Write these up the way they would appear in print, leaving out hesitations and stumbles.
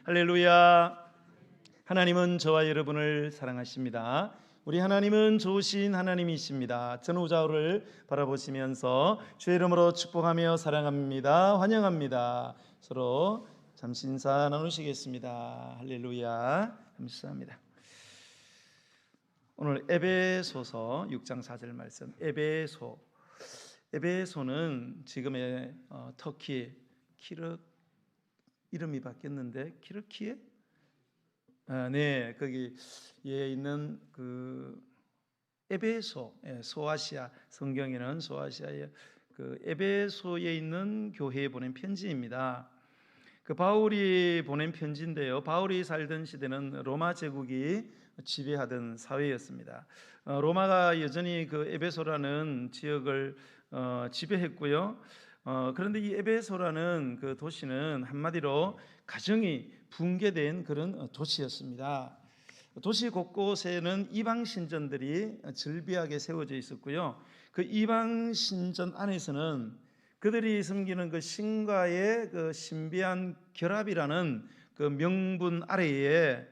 할렐루야. 하나님은 저와 여러분을 사랑하십니다. 우리 하나님은 좋으신 하나님이십니다. 전우좌우를 바라보시면서 주의 이름으로 축복하며 사랑합니다. 환영합니다. 서로 잠시 인사 나누시겠습니다. 할렐루야. 감사합니다. 오늘 에베소서 6장 4절 말씀. 에베소는 지금의 터키 키르 이름이 바뀌었는데 키르키에 거기에 있는 그 에베소, 소아시아, 성경에는 소아시아의 그 에베소에 있는 교회에 보낸 편지입니다. 그 바울이 보낸 편지인데요. 바울이 살던 시대는 로마 제국이 지배하던 사회였습니다. 로마가 여전히 그 에베소라는 지역을 지배했고요. 그런데 이 에베소라는 그 도시는 한마디로 가정이 붕괴된 그런 도시였습니다. 도시 곳곳에는 이방 신전들이 즐비하게 세워져 있었고요. 그 이방 신전 안에서는 그들이 섬기는 그 신과의 그 신비한 결합이라는 그 명분 아래에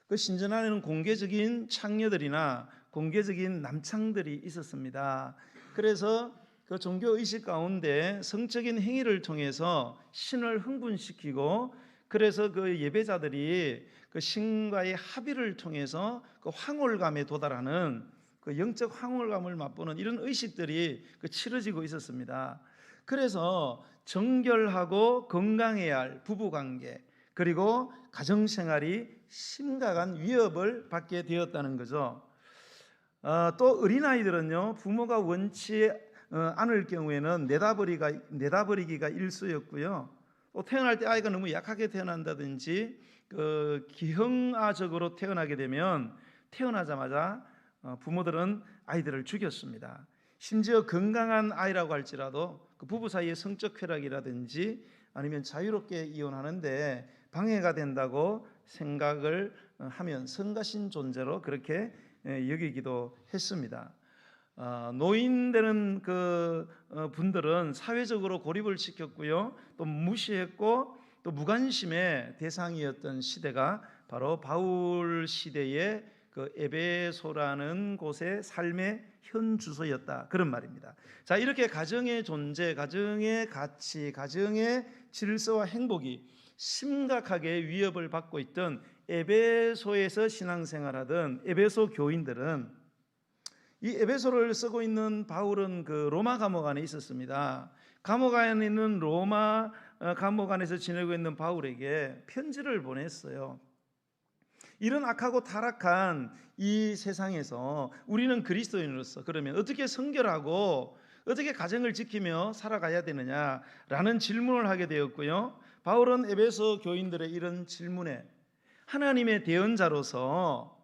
그 신전 안에는 공개적인 창녀들이나 공개적인 남창들이 있었습니다. 그래서 그 종교 의식 가운데 성적인 행위를 통해서 신을 흥분시키고, 그래서 그 예배자들이 그 신과의 합의를 통해서 그 황홀감에 도달하는 그 영적 황홀감을 맛보는 이런 의식들이 그 치러지고 있었습니다. 그래서 정결하고 건강해야 할 부부관계 그리고 가정생활이 심각한 위협을 받게 되었다는 거죠. 또 어린아이들은요, 부모가 원치 않을 경우에는 내다버리기가 일쑤였고요. 또 태어날 때 아이가 너무 약하게 태어난다든지 그 기형아적으로 태어나게 되면 태어나자마자 부모들은 아이들을 죽였습니다. 심지어 건강한 아이라고 할지라도 그 부부 사이의 성적 쾌락이라든지 아니면 자유롭게 이혼하는데 방해가 된다고 생각을 하면 성가신 존재로 그렇게 여기기도 했습니다. 노인되는 그 분들은 사회적으로 고립을 시켰고요, 또 무시했고 또 무관심의 대상이었던 시대가 바로 바울 시대의 그 에베소라는 곳의 삶의 현 주소였다, 그런 말입니다. 자, 이렇게 가정의 존재, 가정의 가치, 가정의 질서와 행복이 심각하게 위협을 받고 있던 에베소에서 신앙생활하던 에베소 교인들은, 이 에베소를 쓰고 있는 바울은 그 로마 감옥 안에 있었습니다. 감옥 안에 있는 로마 감옥 안에서 지내고 있는 바울에게 편지를 보냈어요. 이런 악하고 타락한 이 세상에서 우리는 그리스도인으로서 그러면 어떻게 성결하고 어떻게 가정을 지키며 살아가야 되느냐라는 질문을 하게 되었고요. 바울은 에베소 교인들의 이런 질문에 하나님의 대언자로서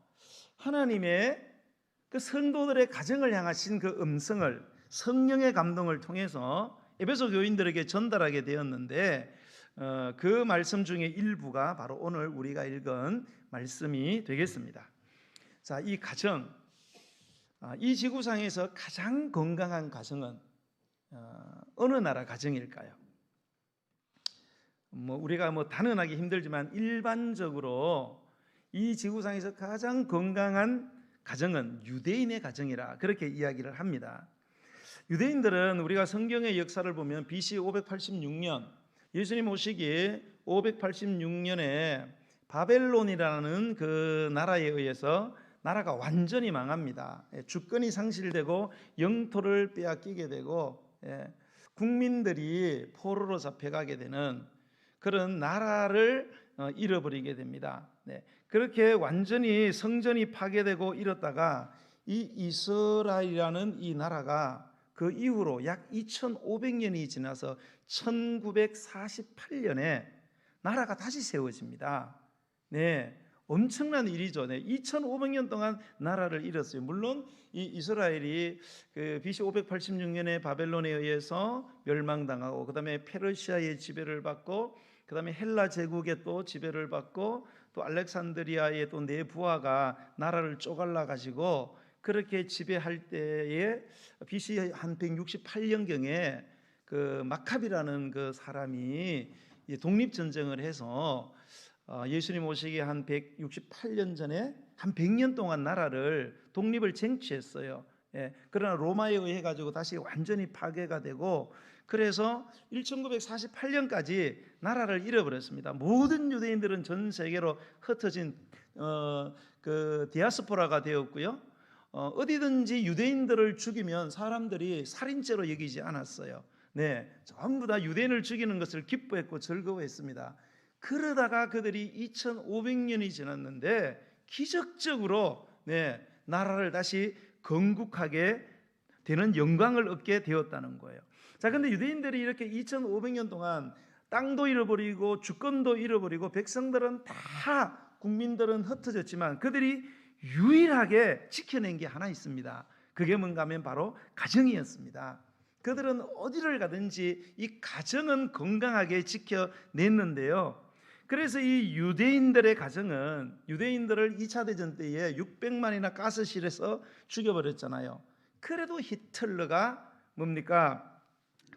하나님의 그 성도들의 가정을 향하신 그 음성을 성령의 감동을 통해서 에베소 교인들에게 전달하게 되었는데, 그 말씀 중에 일부가 바로 오늘 우리가 읽은 말씀이 되겠습니다. 자, 이 가정, 이 지구상에서 가장 건강한 가정은 어느 나라 가정일까요? 우리가 단언하기 힘들지만 일반적으로 이 지구상에서 가장 건강한 가정은 유대인의 가정이라 그렇게 이야기를 합니다. 유대인들은 우리가 성경의 역사를 보면 BC 586년 예수님 오시기 586년에 바벨론이라는 그 나라에 의해서 나라가 완전히 망합니다. 주권이 상실되고 영토를 빼앗기게 되고 국민들이 포로로 잡혀가게 되는 그런 나라를 잃어버리게 됩니다. 그렇게 완전히 성전이 파괴되고 이렇다가 이 이스라엘이라는 이 나라가 그 이후로 약 2500년이 지나서 1948년에 나라가 다시 세워집니다. 엄청난 일이죠. 2500년 동안 나라를 잃었어요. 물론 이 이스라엘이 그 BC 586년에 바벨론에 의해서 멸망당하고, 그 다음에 페르시아의 지배를 받고, 그 다음에 헬라 제국의 또 지배를 받고, 또 알렉산드리아의 또 네 부하가 나라를 쪼갈라 가지고 그렇게 지배할 때에 BC 한 168년경에 그 마카비라는 그 사람이 독립전쟁을 해서 예수님 오시기 한 168년 전에 한 100년 동안 나라를 독립을 쟁취했어요. 그러나 로마에 의해 가지고 다시 완전히 파괴가 되고, 그래서 1948년까지 나라를 잃어버렸습니다. 모든 유대인들은 전 세계로 흩어진 그 디아스포라가 되었고요. 어디든지 유대인들을 죽이면 사람들이 살인죄로 여기지 않았어요. 전부 다 유대인을 죽이는 것을 기뻐했고 즐거워했습니다. 그러다가 그들이 2500년이 지났는데 기적적으로 나라를 다시 건국하게 되는 영광을 얻게 되었다는 거예요. 자, 근데 유대인들이 이렇게 2500년 동안 땅도 잃어버리고 주권도 잃어버리고 백성들은 다, 국민들은 흩어졌지만 그들이 유일하게 지켜낸 게 하나 있습니다. 그게 뭔가 하면 바로 가정이었습니다. 그들은 어디를 가든지 이 가정은 건강하게 지켜냈는데요. 그래서 이 유대인들의 가정은, 유대인들을 2차 대전 때에 600만이나 가스실에서 죽여버렸잖아요. 그래도 히틀러가 뭡니까?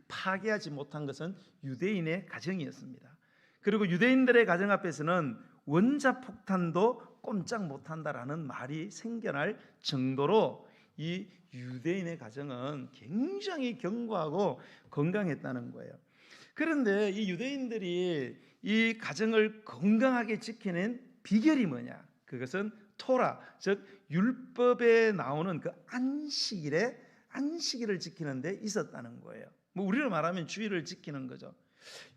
파괴하지 못한 것은 유대인의 가정이었습니다. 그리고 유대인들의 가정 앞에서는 원자폭탄도 꼼짝 못한다라는 말이 생겨날 정도로 이 유대인의 가정은 굉장히 견고하고 건강했다는 거예요. 그런데 이 유대인들이 이 가정을 건강하게 지켜낸 비결이 뭐냐? 그것은 토라, 즉 율법에 나오는 그 안식일을 지키는 데 있었다는 거예요. 우리로 말하면 주일을 지키는 거죠.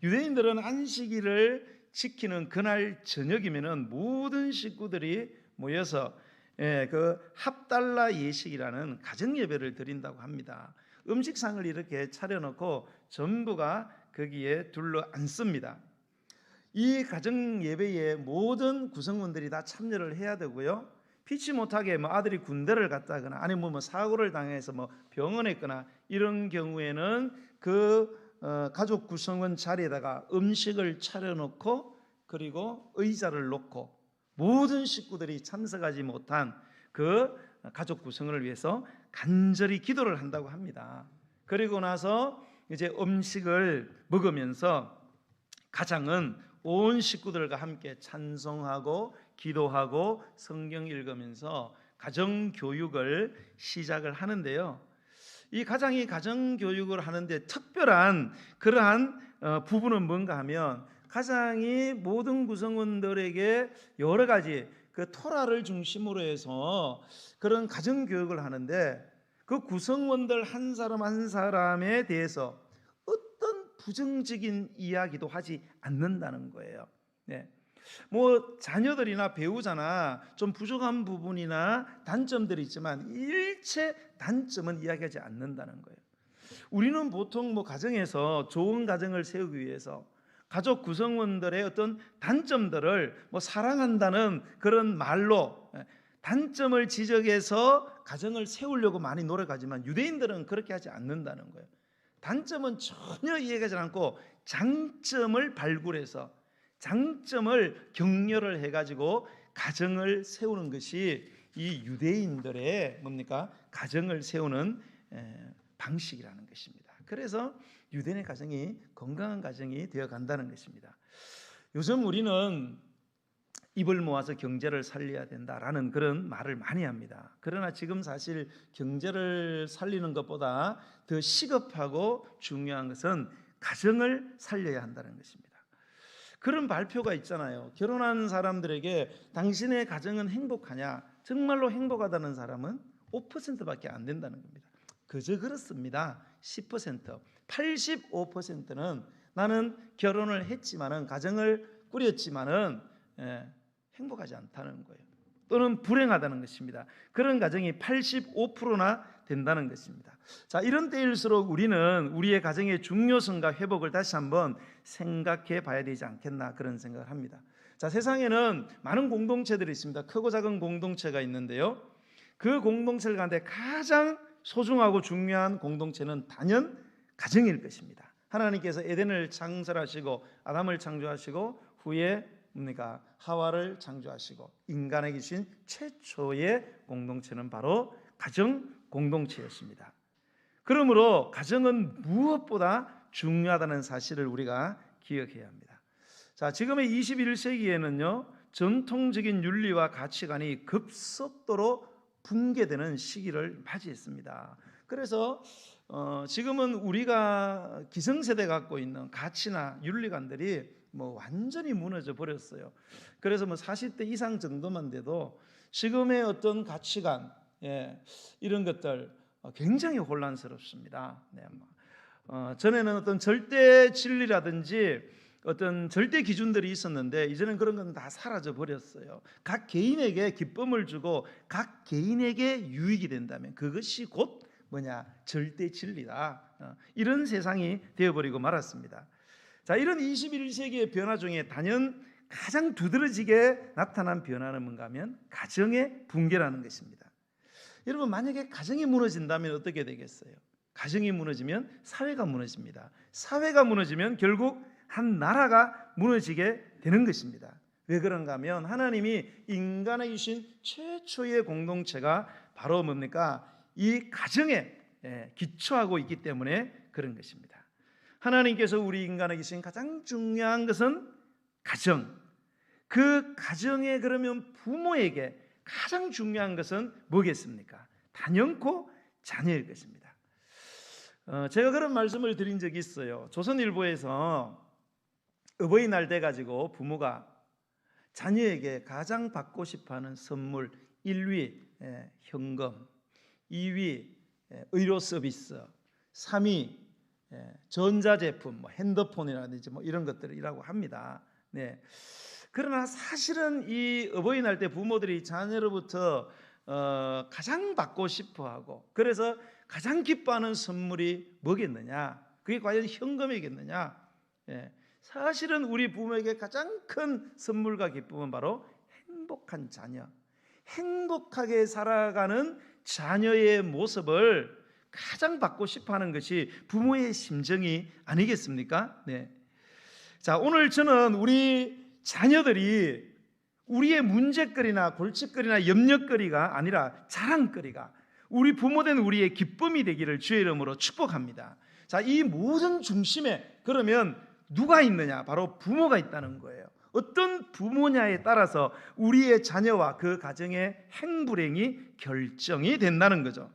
유대인들은 안식일을 지키는 그날 저녁이면은 모든 식구들이 모여서 그 합달라 예식이라는 가정 예배를 드린다고 합니다. 음식상을 이렇게 차려놓고 전부가 거기에 둘러 앉습니다. 이 가정 예배에 모든 구성원들이 다 참여를 해야 되고요. 피치 못하게 아들이 군대를 갔다거나 아니면 사고를 당해서 병원에 있거나 이런 경우에는 그 가족 구성원 자리에다가 음식을 차려놓고 그리고 의자를 놓고 모든 식구들이 참석하지 못한 그 가족 구성원을 위해서 간절히 기도를 한다고 합니다. 그리고 나서 이제 음식을 먹으면서 가장은 온 식구들과 함께 찬송하고 기도하고 성경 읽으면서 가정 교육을 시작을 하는데요. 이 가장이 가정 교육을 하는데 특별한 그러한 부분은 뭔가 하면, 가장이 모든 구성원들에게 여러 가지 그 토라를 중심으로 해서 그런 가정 교육을 하는데, 그 구성원들 한 사람 한 사람에 대해서 어떤 부정적인 이야기도 하지 않는다는 거예요. 자녀들이나 배우자나 좀 부족한 부분이나 단점들이 있지만 일체 단점은 이야기하지 않는다는 거예요. 우리는 보통 가정에서 좋은 가정을 세우기 위해서 가족 구성원들의 어떤 단점들을 사랑한다는 그런 말로 단점을 지적해서 가정을 세우려고 많이 노력하지만 유대인들은 그렇게 하지 않는다는 거예요. 단점은 전혀 이해하지 않고 장점을 발굴해서 장점을 격려를 해가지고 가정을 세우는 것이 이 유대인들의 가정을 세우는 방식이라는 것입니다. 그래서 유대인의 가정이 건강한 가정이 되어 간다는 것입니다. 요즘 우리는 입을 모아서 경제를 살려야 된다라는 그런 말을 많이 합니다. 그러나 지금 사실 경제를 살리는 것보다 더 시급하고 중요한 것은 가정을 살려야 한다는 것입니다. 그런 발표가 있잖아요. 결혼한 사람들에게 당신의 가정은 행복하냐? 정말로 행복하다는 사람은 5%밖에 안 된다는 겁니다. 그저 그렇습니다. 10%, 85%는 나는 결혼을 했지만은 가정을 꾸렸지만은 행복하지 않다는 거예요. 또는 불행하다는 것입니다. 그런 가정이 85%나 된다는 것입니다. 자, 이런 때일수록 우리는 우리의 가정의 중요성과 회복을 다시 한번 생각해 봐야 되지 않겠나, 그런 생각을 합니다. 자, 세상에는 많은 공동체들이 있습니다. 크고 작은 공동체가 있는데요. 그 공동체 가운데 가장 소중하고 중요한 공동체는 단연 가정일 것입니다. 하나님께서 에덴을 창설하시고 아담을 창조하시고 후에 하와를 창조하시고 인간에게 주신 최초의 공동체는 바로 가정 공동체였습니다. 그러므로 가정은 무엇보다 중요하다는 사실을 우리가 기억해야 합니다. 자, 지금의 21세기에는요, 전통적인 윤리와 가치관이 급속도로 붕괴되는 시기를 맞이했습니다. 그래서 지금은 우리가 기성세대 갖고 있는 가치나 윤리관들이 뭐 완전히 무너져 버렸어요. 그래서 뭐 40대 이상 정도만 돼도 지금의 어떤 가치관, 이런 것들 굉장히 혼란스럽습니다. 네, 전에는 어떤 절대 진리라든지 어떤 절대 기준들이 있었는데 이제는 그런 건 다 사라져 버렸어요. 각 개인에게 기쁨을 주고 각 개인에게 유익이 된다면 그것이 곧 뭐냐, 절대 진리다. 이런 세상이 되어버리고 말았습니다. 자, 이런 21세기의 변화 중에 단연 가장 두드러지게 나타난 변화는 뭔가 하면 가정의 붕괴라는 것입니다. 여러분, 만약에 가정이 무너진다면 어떻게 되겠어요? 가정이 무너지면 사회가 무너집니다. 사회가 무너지면 결국 한 나라가 무너지게 되는 것입니다. 왜 그런가 하면 하나님이 인간에 주신 최초의 공동체가 바로 뭡니까? 이 가정에 기초하고 있기 때문에 그런 것입니다. 하나님께서 우리 인간에게 주신 가장 중요한 것은 가정. 그 가정에 그러면 부모에게 가장 중요한 것은 뭐겠습니까? 단연코 자녀일 것입니다. 제가 그런 말씀을 드린 적이 있어요. 조선일보에서 어버이날 돼 가지고 부모가 자녀에게 가장 받고 싶어하는 선물 1위 현금, 2위 의료 서비스, 3위 전자제품, 뭐 핸드폰이라든지 뭐 이런 것들이라고 합니다. 네. 그러나 사실은 이 어버이날 때 부모들이 자녀로부터 가장 받고 싶어하고 그래서 가장 기뻐하는 선물이 뭐겠느냐? 그게 과연 현금이겠느냐? 사실은 우리 부모에게 가장 큰 선물과 기쁨은 바로 행복한 자녀, 행복하게 살아가는 자녀의 모습을 가장 받고 싶어하는 것이 부모의 심정이 아니겠습니까? 네. 자, 오늘 저는 우리 자녀들이 우리의 문제거리나 골칫거리나 염려거리가 아니라 자랑거리가 우리 부모된 우리의 기쁨이 되기를 주의 이름으로 축복합니다. 자, 이 모든 중심에 그러면 누가 있느냐? 바로 부모가 있다는 거예요. 어떤 부모냐에 따라서 우리의 자녀와 그 가정의 행불행이 결정이 된다는 거죠.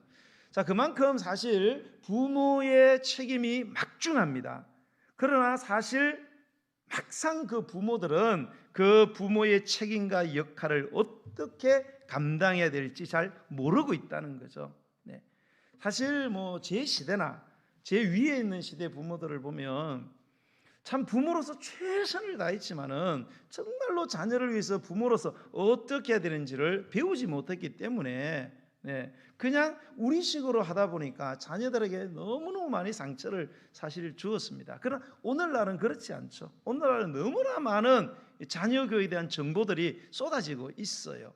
자, 그만큼 사실 부모의 책임이 막중합니다. 그러나 사실 막상 그 부모들은 그 부모의 책임과 역할을 어떻게 감당해야 될지 잘 모르고 있다는 거죠. 네. 사실 뭐 제 시대나 제 위에 있는 시대 부모들을 보면 참 부모로서 최선을 다했지만은 정말로 자녀를 위해서 부모로서 어떻게 해야 되는지를 배우지 못했기 때문에 그냥 우리식으로 하다 보니까 자녀들에게 너무너무 많이 상처를 사실 주었습니다. 그러나 오늘날은 그렇지 않죠. 오늘날은 너무나 많은 자녀 교육에 대한 정보들이 쏟아지고 있어요.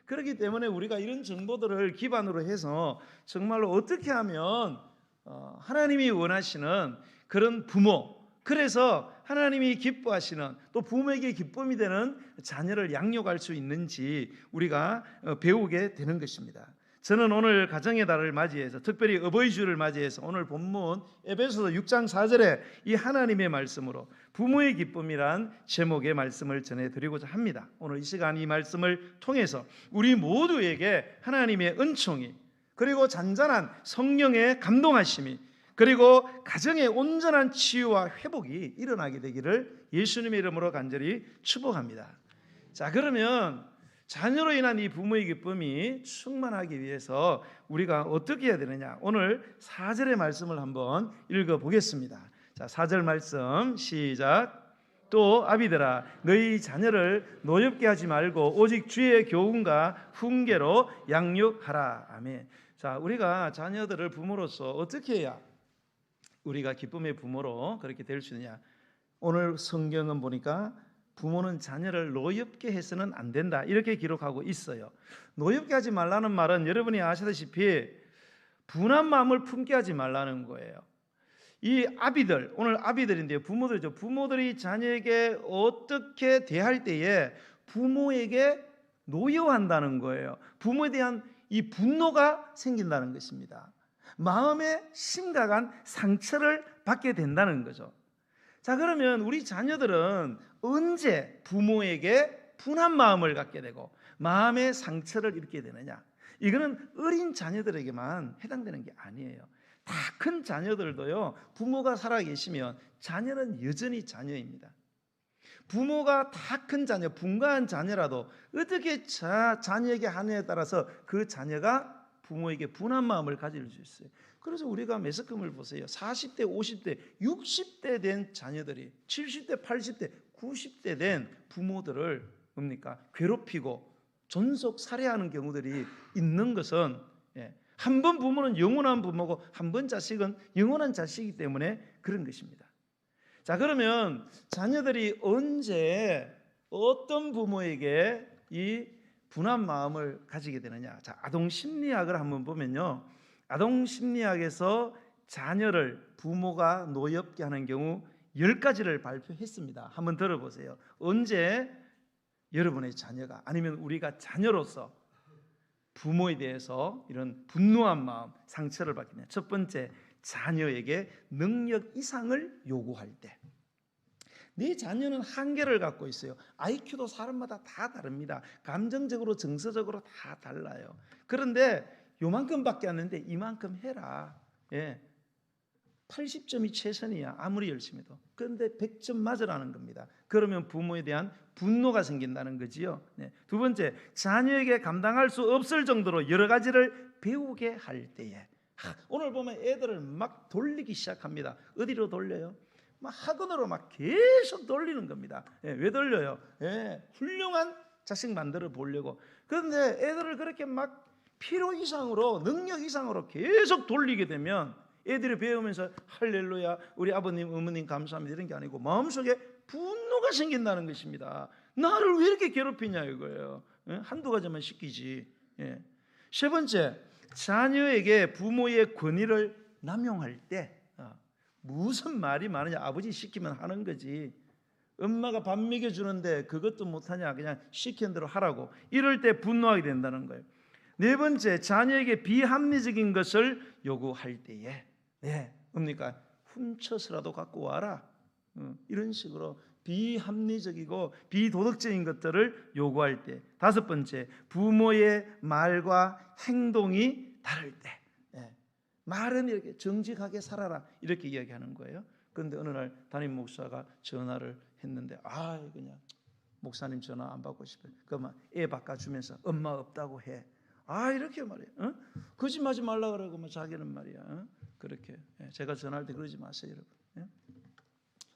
그렇기 때문에 우리가 이런 정보들을 기반으로 해서 정말로 어떻게 하면 하나님이 원하시는 그런 부모, 그래서 하나님이 기뻐하시는 또 부모에게 기쁨이 되는 자녀를 양육할 수 있는지 우리가 배우게 되는 것입니다. 저는 오늘 가정의 달을 맞이해서 특별히 어버이주를 맞이해서 오늘 본문 에베소서 6장 4절에 이 하나님의 말씀으로 부모의 기쁨이란 제목의 말씀을 전해드리고자 합니다. 오늘 이 시간 이 말씀을 통해서 우리 모두에게 하나님의 은총이 그리고 잔잔한 성령의 감동하심이 그리고 가정의 온전한 치유와 회복이 일어나게 되기를 예수님의 이름으로 간절히 축복합니다. 자, 그러면 자녀로 인한 이 부모의 기쁨이 충만하기 위해서 우리가 어떻게 해야 되느냐? 오늘 4절의 말씀을 한번 읽어보겠습니다. 자, 4절 말씀 시작. 또 아비들아 너희 자녀를 노엽게 하지 말고 오직 주의 교훈과 훈계로 양육하라. 아멘. 자, 우리가 자녀들을 부모로서 어떻게 해야 우리가 기쁨의 부모로 그렇게 될 수 있느냐? 오늘 성경은 보니까 부모는 자녀를 노엽게 해서는 안 된다 이렇게 기록하고 있어요. 노엽게 하지 말라는 말은 여러분이 아시다시피 분한 마음을 품게 하지 말라는 거예요. 이 아비들, 오늘 아비들인데요, 부모들이죠. 부모들이 자녀에게 어떻게 대할 때에 부모에게 노여한다는 거예요. 부모에 대한 이 분노가 생긴다는 것입니다. 마음에 심각한 상처를 받게 된다는 거죠. 자, 그러면 우리 자녀들은 언제 부모에게 분한 마음을 갖게 되고 마음의 상처를 입게 되느냐? 이거는 어린 자녀들에게만 해당되는 게 아니에요. 다 큰 자녀들도요, 부모가 살아계시면 자녀는 여전히 자녀입니다. 부모가 다 큰 자녀, 분가한 자녀라도 어떻게 자녀에게 하느냐에 따라서 그 자녀가 부모에게 분한 마음을 가질 수 있어요. 그래서 우리가 매스컴을 보세요. 40대, 50대, 60대 된 자녀들이 70대, 80대, 90대 된 부모들을 뭡니까? 괴롭히고 존속 살해하는 경우들이 있는 것은, 한 번 부모는 영원한 부모고 한 번 자식은 영원한 자식이기 때문에 그런 것입니다. 자, 그러면 자녀들이 언제 어떤 부모에게 이 분한 마음을 가지게 되느냐? 자, 아동 심리학을 한번 보면요, 아동 심리학에서 자녀를 부모가 노엽게 하는 경우 10가지를 발표했습니다. 한번 들어보세요. 언제 여러분의 자녀가, 아니면 우리가 자녀로서 부모에 대해서 이런 분노한 마음, 상처를 받게 되냐? 첫 번째, 자녀에게 능력 이상을 요구할 때. 내 자녀는 한계를 갖고 있어요. IQ도 사람마다 다 다릅니다. 감정적으로, 정서적으로 다 달라요. 그런데 요만큼밖에 안 하는데 이만큼 해라. 80점이 최선이야, 아무리 열심히 해도. 그런데 100점 맞으라는 겁니다. 그러면 부모에 대한 분노가 생긴다는 거지요. 두 번째, 자녀에게 감당할 수 없을 정도로 여러 가지를 배우게 할 때에, 오늘 보면 애들을 막 돌리기 시작합니다. 어디로 돌려요? 막 학원으로 막 계속 돌리는 겁니다. 왜 돌려요? 훌륭한 자식 만들어 보려고. 그런데 애들을 그렇게 막 필요 이상으로, 능력 이상으로 계속 돌리게 되면 애들이 배우면서 할렐루야, 우리 아버님 어머님 감사합니다 이런 게 아니고 마음속에 분노가 생긴다는 것입니다. 나를 왜 이렇게 괴롭히냐 이거예요. 한두 가지만 시키지. 세 번째, 자녀에게 부모의 권위를 남용할 때, 무슨 말이 많으냐, 아버지 시키면 하는 거지, 엄마가 밥 먹여주는데 그것도 못하냐, 그냥 시키는 대로 하라고, 이럴 때 분노하게 된다는 거예요. 네 번째, 자녀에게 비합리적인 것을 요구할 때에, 뭡니까? 훔쳐서라도 갖고 와라, 이런 식으로 비합리적이고 비도덕적인 것들을 요구할 때. 다섯 번째, 부모의 말과 행동이 다를 때, 말은 이렇게 정직하게 살아라 이렇게 이야기하는 거예요. 그런데 어느 날 담임 목사가 전화를 했는데, 그냥 목사님 전화 안 받고 싶어요. 그만 애 바꿔주면서 엄마 없다고 해. 이렇게 말해요. 거짓말하지 말라 그러고 뭐 자기는 말이야. 그렇게. 제가 전화할 때 그러지 마세요, 여러분.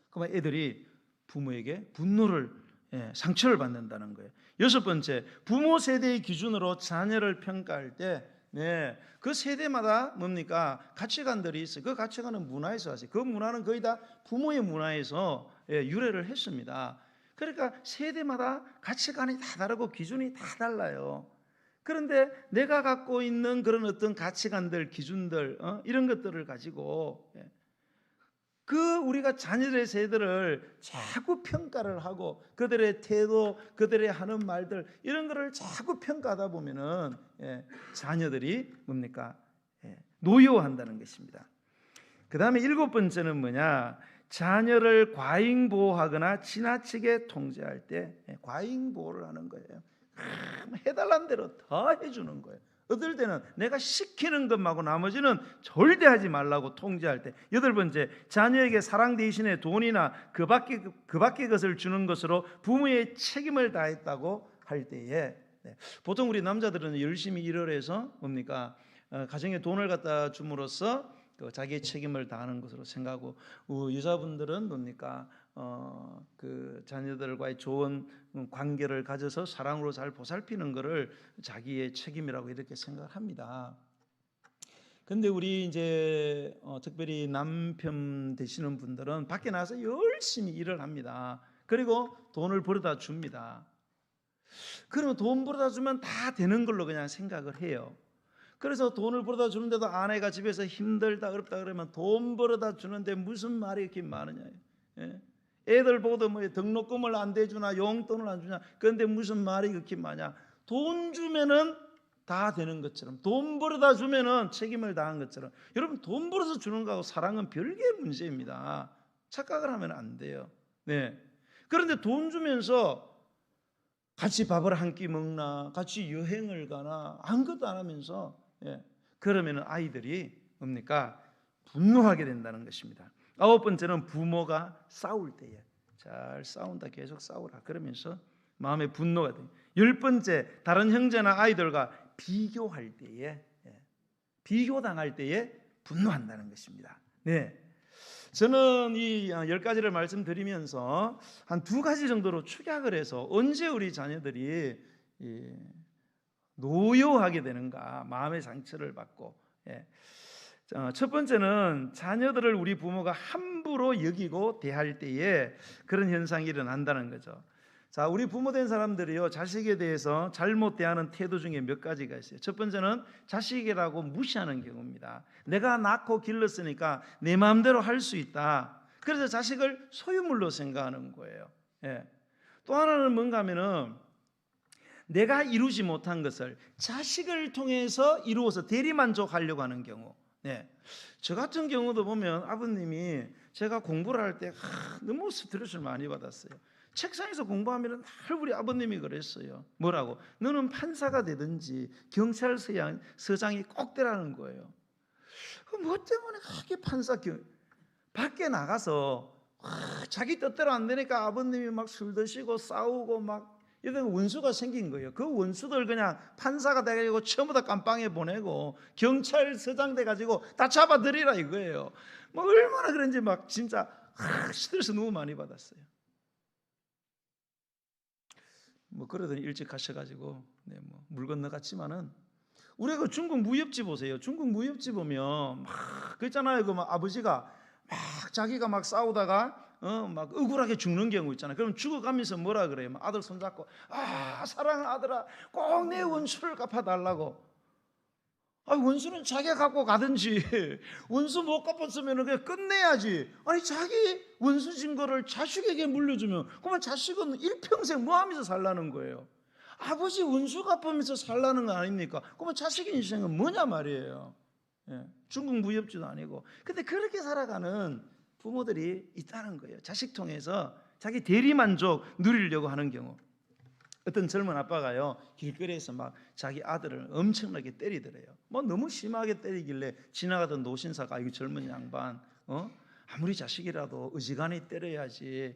그러면 애들이 부모에게 분노를, 상처를 받는다는 거예요. 여섯 번째, 부모 세대의 기준으로 자녀를 평가할 때, 그 세대마다 뭡니까? 가치관들이 있어요. 그 가치관은 문화에서 왔어요. 그 문화는 거의 다 부모의 문화에서 유래를 했습니다. 그러니까 세대마다 가치관이 다 다르고 기준이 다 달라요. 그런데 내가 갖고 있는 그런 어떤 가치관들, 기준들, 이런 것들을 가지고 그 우리가 자녀들의 세대를 자꾸 평가를 하고 그들의 태도, 그들의 하는 말들 이런 거를 자꾸 평가하다 보면은 자녀들이 뭡니까? 노여워한다는 것입니다. 그 다음에 일곱 번째는 뭐냐? 자녀를 과잉보호하거나 지나치게 통제할 때 과잉보호를 하는 거예요. 해달라는 대로 다 해주는 거예요. 어떨 때는 내가 시키는 것만고 나머지는 절대 하지 말라고 통제할 때. 여덟 번째, 자녀에게 사랑 대신에 돈이나 그 밖의 것을 주는 것으로 부모의 책임을 다했다고 할 때에, 보통 우리 남자들은 열심히 일을 해서 뭡니까? 가정에 돈을 갖다 줌으로써 자기의 책임을 다하는 것으로 생각하고, 여자분들은 뭡니까? 그 자녀들과의 좋은 관계를 가져서 사랑으로 잘 보살피는 것을 자기의 책임이라고 이렇게 생각합니다. 근데 우리 이제 특별히 남편 되시는 분들은 밖에 나가서 열심히 일을 합니다. 그리고 돈을 벌어다 줍니다. 그러면 돈 벌어다 주면 다 되는 걸로 그냥 생각을 해요. 그래서 돈을 벌어다 주는데도 아내가 집에서 힘들다 어렵다 그러면 돈 벌어다 주는데 무슨 말이 이렇게 많으냐. 애들 보고도 뭐 등록금을 안 대주나 용돈을 안 주냐. 그런데 무슨 말이 그렇게 많냐. 돈 주면은 다 되는 것처럼, 돈 벌어다 주면은 책임을 다한 것처럼. 여러분, 돈 벌어서 주는 거하고 사랑은 별개의 문제입니다. 착각을 하면 안 돼요. 그런데 돈 주면서 같이 밥을 한 끼 먹나, 같이 여행을 가나, 아무것도 안 하면서, 그러면 아이들이 뭡니까? 분노하게 된다는 것입니다. 아홉 번째는 부모가 싸울 때에, 잘 싸운다, 계속 싸우라 그러면서 마음에 분노가 돼요. 열 번째, 다른 형제나 아이들과 비교할 때에, 비교당할 때에 분노한다는 것입니다. 네, 저는 이 10가지를 말씀드리면서 한 2가지 정도로 축약을 해서 언제 우리 자녀들이 노여하게 되는가, 마음의 상처를 받고, 첫 번째는 자녀들을 우리 부모가 함부로 여기고 대할 때에 그런 현상이 일어난다는 거죠. 자, 우리 부모 된 사람들이요, 자식에 대해서 잘못 대하는 태도 중에 몇 가지가 있어요. 첫 번째는 자식이라고 무시하는 경우입니다. 내가 낳고 길렀으니까 내 마음대로 할 수 있다. 그래서 자식을 소유물로 생각하는 거예요. 또 하나는 뭔가 하면은 내가 이루지 못한 것을 자식을 통해서 이루어서 대리만족하려고 하는 경우. 저 같은 경우도 보면 아버님이 제가 공부를 할 때 너무 스트레스를 많이 받았어요. 책상에서 공부하면 늘 우리 아버님이 그랬어요. 뭐라고? 너는 판사가 되든지 경찰서장이 꼭 되라는 거예요. 뭐 때문에 그렇게 밖에 나가서 자기 뜻대로 안 되니까 아버님이 막 술 드시고 싸우고 막 이런 원수가 생긴 거예요. 그 원수들 그냥 판사가 돼가지고 전부 다 감방에 보내고 경찰서장 돼가지고 다 잡아들이라 이거예요. 뭐 얼마나 그런지 막 진짜 스트레스 너무 많이 받았어요. 뭐 그러더니 일찍 가셔가지고 뭐 물 건너갔지만은 우리가 그 중국 무협지 보세요. 중국 무협지 보면 막 그랬잖아요. 그 막 아버지가 막 자기가 막 싸우다가 막 억울하게 죽는 경우 있잖아요. 그럼 죽어가면서 뭐라 그래요? 막 아들 손잡고 사랑하는 아들아, 꼭 내 원수를 갚아달라고. 원수는 자기가 갖고 가든지 원수 못 갚았으면 그냥 끝내야지. 아니 자기 원수 진 거를 자식에게 물려주면 그러면 자식은 일평생 뭐 하면서 살라는 거예요? 아버지 원수 갚으면서 살라는 거 아닙니까? 그러면 자식의 인생은 뭐냐 말이에요. 중국 무협지도 아니고. 근데 그렇게 살아가는 부모들이 있다는 거예요. 자식 통해서 자기 대리만족 누리려고 하는 경우. 어떤 젊은 아빠가요, 길거리에서 막 자기 아들을 엄청나게 때리더래요. 뭐 너무 심하게 때리길래 지나가던 노신사가 이 젊은 양반, 아무리 자식이라도 어지간히 때려야지,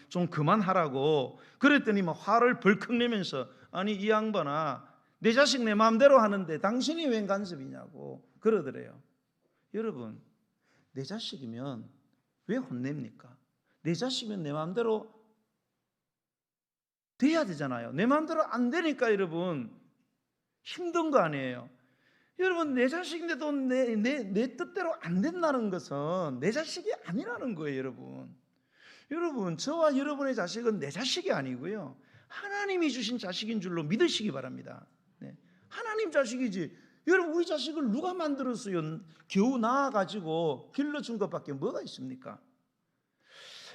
좀 그만하라고. 그랬더니 막 화를 벌컥 내면서, 아니 이 양반아, 내 자식 내 마음대로 하는데 당신이 웬 간섭이냐고 그러더래요. 여러분, 내 자식이면 왜 혼냅니까? 내 자식이면 내 마음대로 돼야 되잖아요. 내 마음대로 안 되니까 여러분 힘든 거 아니에요. 여러분, 내 자식인데도 내 뜻대로 안 된다는 것은 내 자식이 아니라는 거예요. 여러분, 저와 여러분의 자식은 내 자식이 아니고요, 하나님이 주신 자식인 줄로 믿으시기 바랍니다. 하나님 자식이지. 여러분, 우리 자식을 누가 만들었어요? 겨우 낳아가지고 길러준 것밖에 뭐가 있습니까?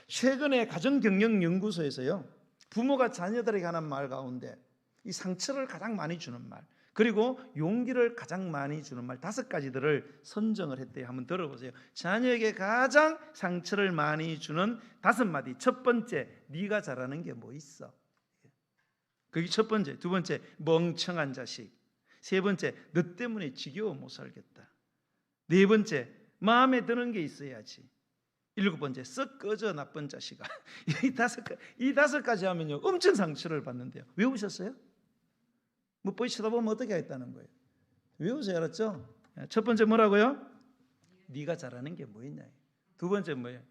최근에 가정경영연구소에서요, 부모가 자녀들에게 하는 말 가운데 이 상처를 가장 많이 주는 말, 그리고 용기를 가장 많이 주는 말 5가지들을 선정을 했대요. 한번 들어보세요. 자녀에게 가장 상처를 많이 주는 5마디. 첫 번째, 네가 잘하는 게 뭐 있어? 그게 첫 번째. 두 번째, 멍청한 자식. 세 번째, 너 때문에 지겨워 못 살겠다. 네 번째, 마음에 드는 게 있어야지. 7번째, 썩 꺼져 나쁜 자식아. 이 5가지 하면요 엄청 상처를 받는데요. 외우셨어요? 뭐 뻔히 쳐다보면 어떻게 하겠다는 거예요? 외우세요. 알았죠? 첫 번째 뭐라고요? 네가 잘하는 게 뭐 있냐. 두 번째 뭐예요?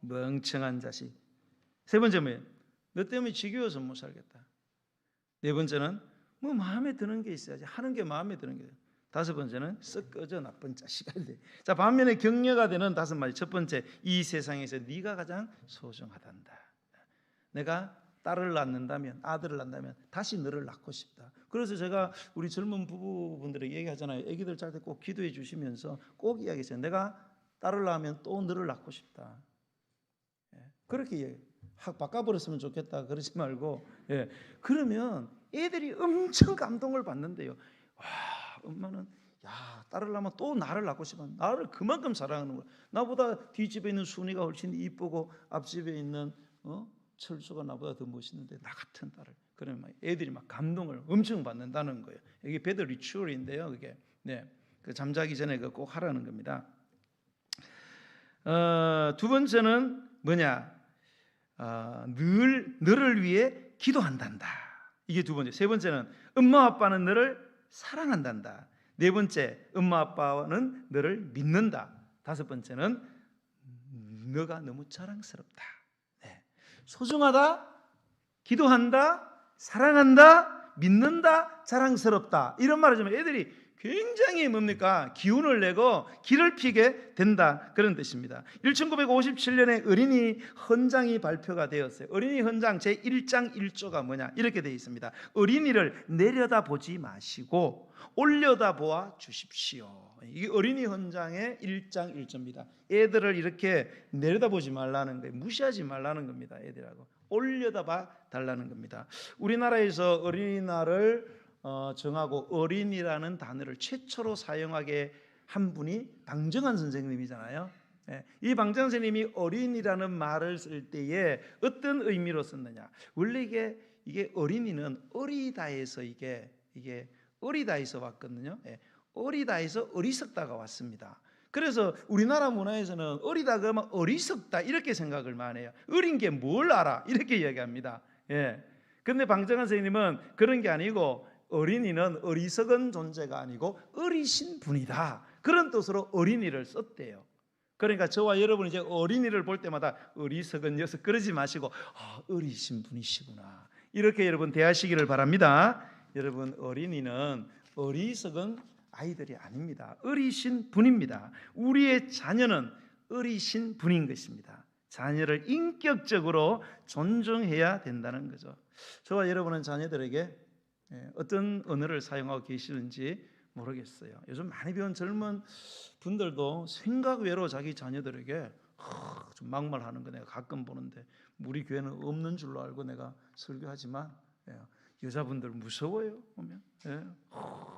멍청한 자식. 세 번째 뭐예요? 너 때문에 지겨워서 못 살겠다. 네 번째는 뭐 마음에 드는 게 있어야지. 하는 게 마음에 드는 게. 5번째는 썩 꺼져 나쁜 자식아. 자, 반면에 격려가 되는 5마디. 첫 번째, 이 세상에서 네가 가장 소중하단다. 내가 딸을 낳는다면, 아들을 낳는다면 다시 너를 낳고 싶다. 그래서 제가 우리 젊은 부부분들에게 얘기하잖아요. 애기들 잘 때 꼭 기도해 주시면서 꼭 이야기했어요. 내가 딸을 낳으면 또 너를 낳고 싶다. 그렇게 확 바꿔버렸으면 좋겠다 그러지 말고, 그러면 애들이 엄청 감동을 받는데요. 와, 엄마는 딸을 낳으면 또 나를 낳고 싶어. 나를 그만큼 사랑하는 거야. 나보다 뒷집에 있는 순이가 훨씬 이쁘고 앞집에 있는 철수가 나보다 더 멋있는데 나 같은 딸을. 그러면 막 애들이 막 감동을 엄청 받는다는 거예요. 이게 배드 리추얼인데요. 그게 그 잠자기 전에 꼭 하라는 겁니다. 두 번째는 뭐냐? 너를 위해 기도한단다. 이게 두 번째. 세 번째는 엄마 아빠는 너를 사랑한단다. 네 번째, 엄마 아빠는 너를 믿는다. 다섯 번째는 너가 너무 자랑스럽다. 소중하다, 기도한다, 사랑한다, 믿는다, 자랑스럽다. 이런 말을 하면 애들이 굉장히 뭡니까? 기운을 내고 기를 피게 된다. 그런 뜻입니다. 1957년에 어린이 헌장이 발표가 되었어요. 어린이 헌장 제1장 1조가 뭐냐? 이렇게 되어 있습니다. 어린이를 내려다보지 마시고 올려다보아 주십시오. 이게 어린이 헌장의 1장 1조입니다. 애들을 이렇게 내려다보지 말라는 거예요. 무시하지 말라는 겁니다. 애들하고 올려다봐 달라는 겁니다. 우리나라에서 어린이날을 정하고 어린이라는 단어를 최초로 사용하게 한 분이 방정환 선생님이잖아요. 이 방정환 선생님이 어린이라는 말을 쓸 때에 어떤 의미로 썼느냐? 원래 이게 어린이는 어리다에서 이게 어리다에서 왔거든요. 어리다에서 어리석다가 왔습니다. 그래서 우리나라 문화에서는 어리다 그러면 어리석다 이렇게 생각을 많이 해요. 어린 게 뭘 알아? 이렇게 이야기합니다. 근데 방정환 선생님은 그런 게 아니고 어린이는 어리석은 존재가 아니고 어리신 분이다. 그런 뜻으로 어린이를 썼대요. 그러니까 저와 여러분 이제 어린이를 볼 때마다 어리석은 녀석 그러지 마시고 어리신 분이시구나. 이렇게 여러분 대하시기를 바랍니다. 여러분 어린이는 어리석은 아이들이 아닙니다. 어리신 분입니다. 우리의 자녀는 어리신 분인 것입니다. 자녀를 인격적으로 존중해야 된다는 거죠. 저와 여러분은 자녀들에게 어떤 언어를 사용하고 계시는지 모르겠어요. 요즘 많이 배운 젊은 분들도 생각 외로 자기 자녀들에게 좀 막말하는 거 내가 가끔 보는데 우리 교회는 없는 줄로 알고 내가 설교하지만 여자분들 무서워요. 보면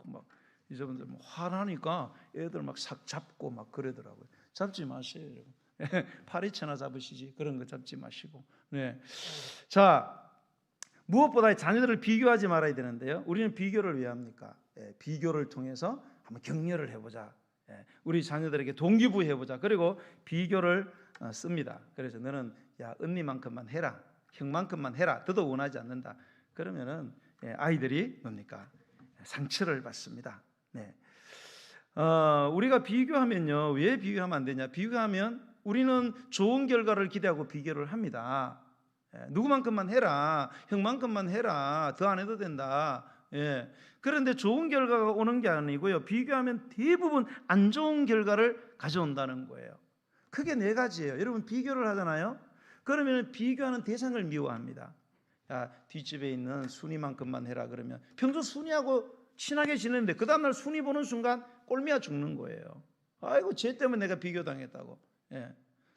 막 여자분들 화나니까 애들 막 싹 잡고 막 그러더라고요. 잡지 마세요, 여러분. 파리채나 잡으시지 그런 거 잡지 마시고. 자, 무엇보다 자녀들을 비교하지 말아야 되는데요. 우리는 비교를 왜 합니까? 비교를 통해서 한번 격려를 해보자. 우리 자녀들에게 동기부여 해보자. 그리고 비교를 씁니다. 그래서 너는 야 언니만큼만 해라, 형만큼만 해라. 너도 원하지 않는다. 그러면은 아이들이 뭡니까? 상처를 받습니다. 우리가 비교하면요, 왜 비교하면 안 되냐? 비교하면 우리는 좋은 결과를 기대하고 비교를 합니다. 누구만큼만 해라, 형만큼만 해라, 더 안 해도 된다. 그런데 좋은 결과가 오는 게 아니고요, 비교하면 대부분 안 좋은 결과를 가져온다는 거예요. 크게 네 가지예요. 여러분 비교를 하잖아요. 그러면 비교하는 대상을 미워합니다. 야, 뒷집에 있는 순이만큼만 해라 그러면 평소 순이하고 친하게 지내는데 그 다음날 순이 보는 순간 꼴미가 죽는 거예요. 아이고 쟤 때문에 내가 비교당했다고.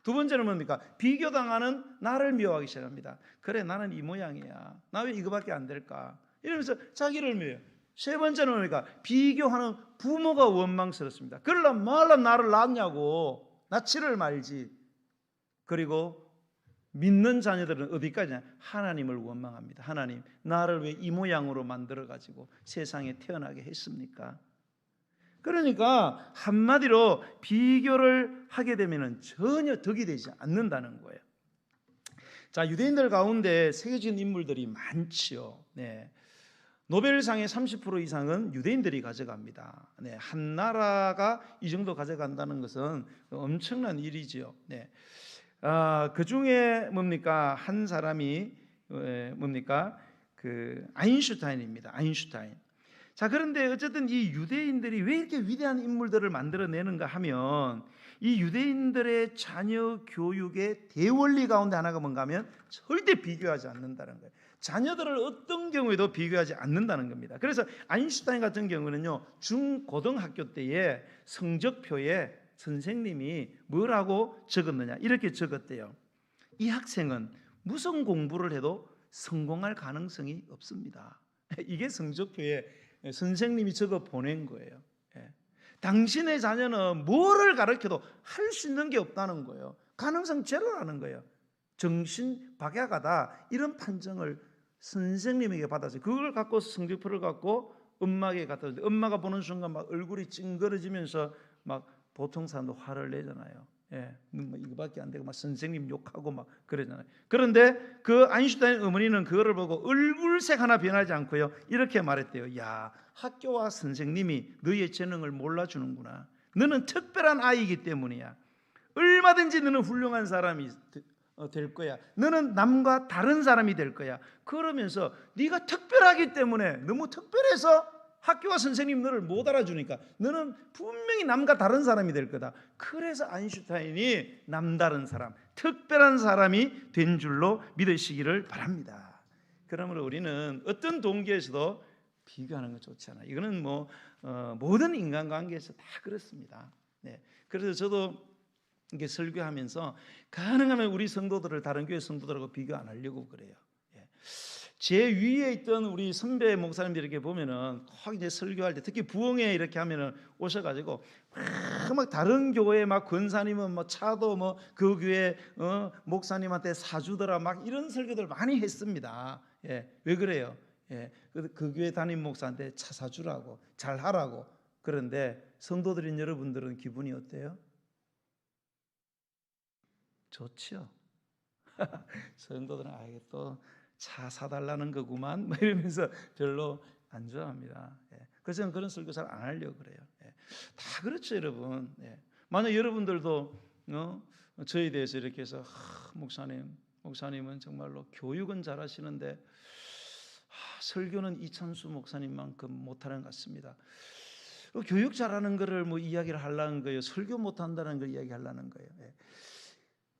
두 번째는 뭡니까? 비교당하는 나를 미워하기 시작합니다. 그래 나는 이 모양이야. 나 왜 이거밖에 안 될까? 이러면서 자기를 미워해요. 세 번째는 뭡니까? 비교하는 부모가 원망스럽습니다. 그러려 말라 나를 낳았냐고. 낳지를 말지. 그리고 믿는 자녀들은 어디까지냐? 하나님을 원망합니다. 하나님, 나를 왜 이 모양으로 만들어가지고 세상에 태어나게 했습니까? 그러니까 한마디로 비교를 하게 되면 전혀 덕이 되지 않는다는 거예요. 자, 유대인들 가운데 새겨진 인물들이 많지요. 노벨상의 30% 이상은 유대인들이 가져갑니다. 한 나라가 이 정도 가져간다는 것은 엄청난 일이지요. 그 중에 뭡니까? 한 사람이 뭡니까? 그 아인슈타인입니다. 아인슈타인. 자, 그런데 어쨌든 이 유대인들이 왜 이렇게 위대한 인물들을 만들어내는가 하면 이 유대인들의 자녀 교육의 대원리 가운데 하나가 뭔가 하면 절대 비교하지 않는다는 거예요. 자녀들을 어떤 경우에도 비교하지 않는다는 겁니다. 그래서 아인슈타인 같은 경우는요, 중고등학교 때에 성적표에 선생님이 뭐라고 적었느냐 이렇게 적었대요. 이 학생은 무슨 공부를 해도 성공할 가능성이 없습니다. 이게 성적표에 선생님이 적어 보낸 거예요. 당신의 자녀는 뭐를 가르쳐도 할 수 있는 게 없다는 거예요. 가능성 제로라는 거예요. 정신 박약하다 이런 판정을 선생님에게 받았어요. 그걸 갖고 성적표를 갖고 엄마에게 갖다 줬는데 엄마가 보는 순간 막 얼굴이 찡그러지면서 막 보통 사람도 화를 내잖아요. 예, 뭐 이거밖에 안 되고 막 선생님 욕하고 막 그러잖아요. 그런데 그 아인슈타인 어머니는 그거를 보고 얼굴색 하나 변하지 않고요 이렇게 말했대요. 야, 학교와 선생님이 너의 재능을 몰라주는구나. 너는 특별한 아이이기 때문이야. 얼마든지 너는 훌륭한 사람이 될 거야. 너는 남과 다른 사람이 될 거야. 그러면서 네가 특별하기 때문에, 너무 특별해서 학교와 선생님 너를 못 알아주니까 너는 분명히 남과 다른 사람이 될 거다. 그래서 아인슈타인이 남다른 사람, 특별한 사람이 된 줄로 믿으시기를 바랍니다. 그러므로 우리는 어떤 동기에서도 비교하는 거 좋지 않아요. 이거는 뭐 모든 인간관계에서 다 그렇습니다. 네. 그래서 저도 이게 설교하면서 가능하면 우리 성도들을 다른 교회 성도들하고 비교 안 하려고 그래요. 예. 제 위에 있던 우리 선배 목사님들 이렇게 보면은 꼭 이제 설교할 때 특히 부흥회 이렇게 하면은 오셔가지고 막 다른 교회 막 권사님은 뭐 차도 뭐 그 교회 목사님한테 사주더라 막 이런 설교들 많이 했습니다. 예. 왜 그래요? 예. 그 교회 담임 목사한테 차 사주라고 잘하라고. 그런데 성도들인 여러분들은 기분이 어때요? 좋죠. 성도들은 이게 또 차 사달라는 거구만 뭐 이러면서 별로 안 좋아합니다. 예. 그래서 저는 그런 설교 잘 안 하려고 그래요. 예. 다 그렇죠, 여러분. 예. 만약 여러분들도 저에 대해서 이렇게 해서 목사님은 정말로 교육은 잘하시는데 설교는 이찬수 목사님만큼 못하는 것 같습니다. 교육 잘하는 거를 뭐 이야기를 하려는 거예요. 설교 못한다는 걸 이야기하려는 거예요. 예.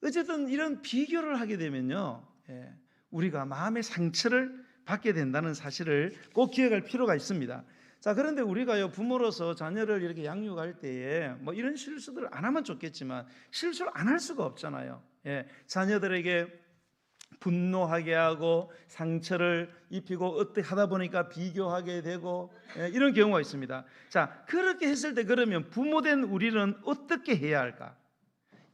어쨌든 이런 비교를 하게 되면요, 예, 우리가 마음의 상처를 받게 된다는 사실을 꼭 기억할 필요가 있습니다. 자, 그런데 우리가요 부모로서 자녀를 이렇게 양육할 때에 뭐 이런 실수들을 안 하면 좋겠지만 실수를 안 할 수가 없잖아요. 예, 자녀들에게 분노하게 하고 상처를 입히고 어떻게 하다 보니까 비교하게 되고 이런 경우가 있습니다. 자, 그렇게 했을 때 그러면 부모된 우리는 어떻게 해야 할까?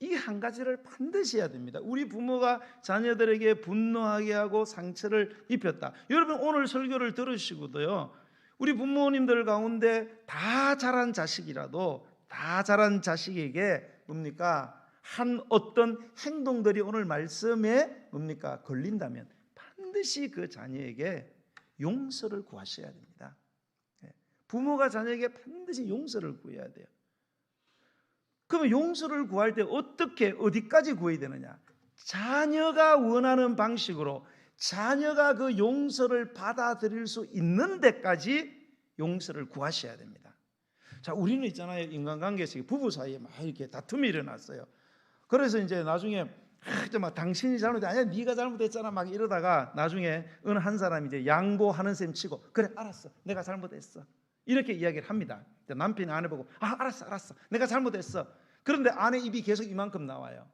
이 한 가지를 반드시 해야 됩니다. 우리 부모가 자녀들에게 분노하게 하고 상처를 입혔다. 여러분 오늘 설교를 들으시고도요, 우리 부모님들 가운데 다 자란 자식이라도 다 자란 자식에게 뭡니까? 한 어떤 행동들이 오늘 말씀에 뭡니까? 걸린다면 반드시 그 자녀에게 용서를 구하셔야 됩니다. 부모가 자녀에게 반드시 용서를 구해야 돼요. 그러면 용서를 구할 때 어떻게 어디까지 구해야 되느냐? 자녀가 원하는 방식으로 자녀가 그 용서를 받아들일 수 있는 데까지 용서를 구하셔야 됩니다. 자, 우리는 있잖아요. 인간관계에서 부부 사이에 막 이렇게 다툼이 일어났어요. 그래서 이제 나중에 막 당신이 잘못했 아니야 네가 잘못했잖아 막 이러다가 나중에 어느 한 사람이 이제 양보하는 셈 치고 그래 알았어 내가 잘못했어 이렇게 이야기를 합니다. 남편이 아내 보고 알았어 내가 잘못했어. 그런데 아내 입이 계속 이만큼 나와요.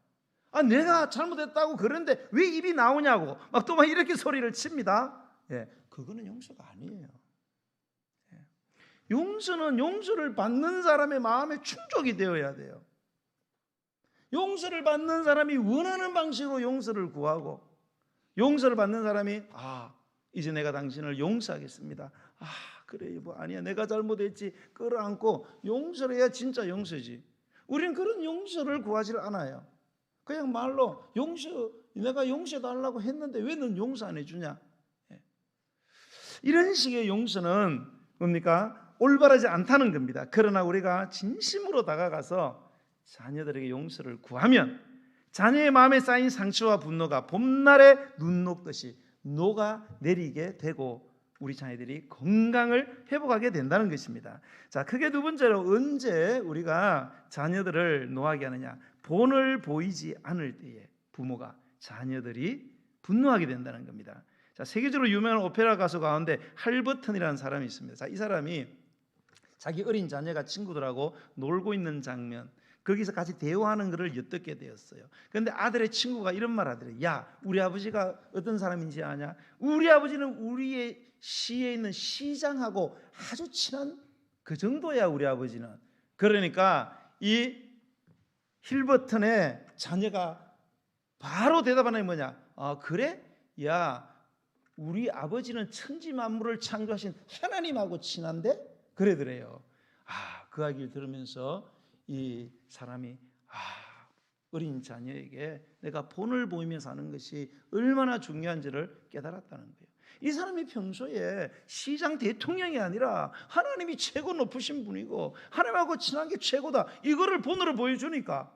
내가 잘못했다고 그러는데 왜 입이 나오냐고 막 또 막 이렇게 소리를 칩니다. 예, 그거는 용서가 아니에요. 예. 용서는 용서를 받는 사람의 마음에 충족이 되어야 돼요. 용서를 받는 사람이 원하는 방식으로 용서를 구하고 용서를 받는 사람이 이제 내가 당신을 용서하겠습니다. 그래 뭐 아니야 내가 잘못했지 끌어안고 용서를 해야 진짜 용서지. 우리는 그런 용서를 구하지 않아요. 그냥 말로 내가 용서해달라고 했는데 왜 넌 용서 안 해주냐. 이런 식의 용서는 뭡니까? 올바르지 않다는 겁니다. 그러나 우리가 진심으로 다가가서 자녀들에게 용서를 구하면 자녀의 마음에 쌓인 상처와 분노가 봄날에 눈 녹듯이 녹아내리게 되고 우리 자녀들이 건강을 회복하게 된다는 것입니다. 자, 크게 두 번째로 언제 우리가 자녀들을 노하게 하느냐? 본을 보이지 않을 때에 부모가 자녀들이 분노하게 된다는 겁니다. 자, 세계적으로 유명한 오페라 가수 가운데 할버튼이라는 사람이 있습니다. 자, 이 사람이 자기 어린 자녀가 친구들하고 놀고 있는 장면, 거기서 같이 대화하는 것을 엿듣게 되었어요. 그런데 아들의 친구가 이런 말 하더래요. 야, 우리 아버지가 어떤 사람인지 아냐? 우리 아버지는 우리의 시에 있는 시장하고 아주 친한 그 정도야 우리 아버지는. 그러니까 이 힐버튼의 자녀가 바로 대답하는 게 뭐냐? 그래? 야, 우리 아버지는 천지 만물을 창조하신 하나님하고 친한데? 그러더래요. 그 이야기를 들으면서 이 사람이 어린 자녀에게 내가 본을 보이면서 하는 것이 얼마나 중요한지를 깨달았다는 거예요. 이 사람이 평소에 시장 대통령이 아니라 하나님이 최고 높으신 분이고 하나님하고 친한 게 최고다, 이거를 본으로 보여주니까,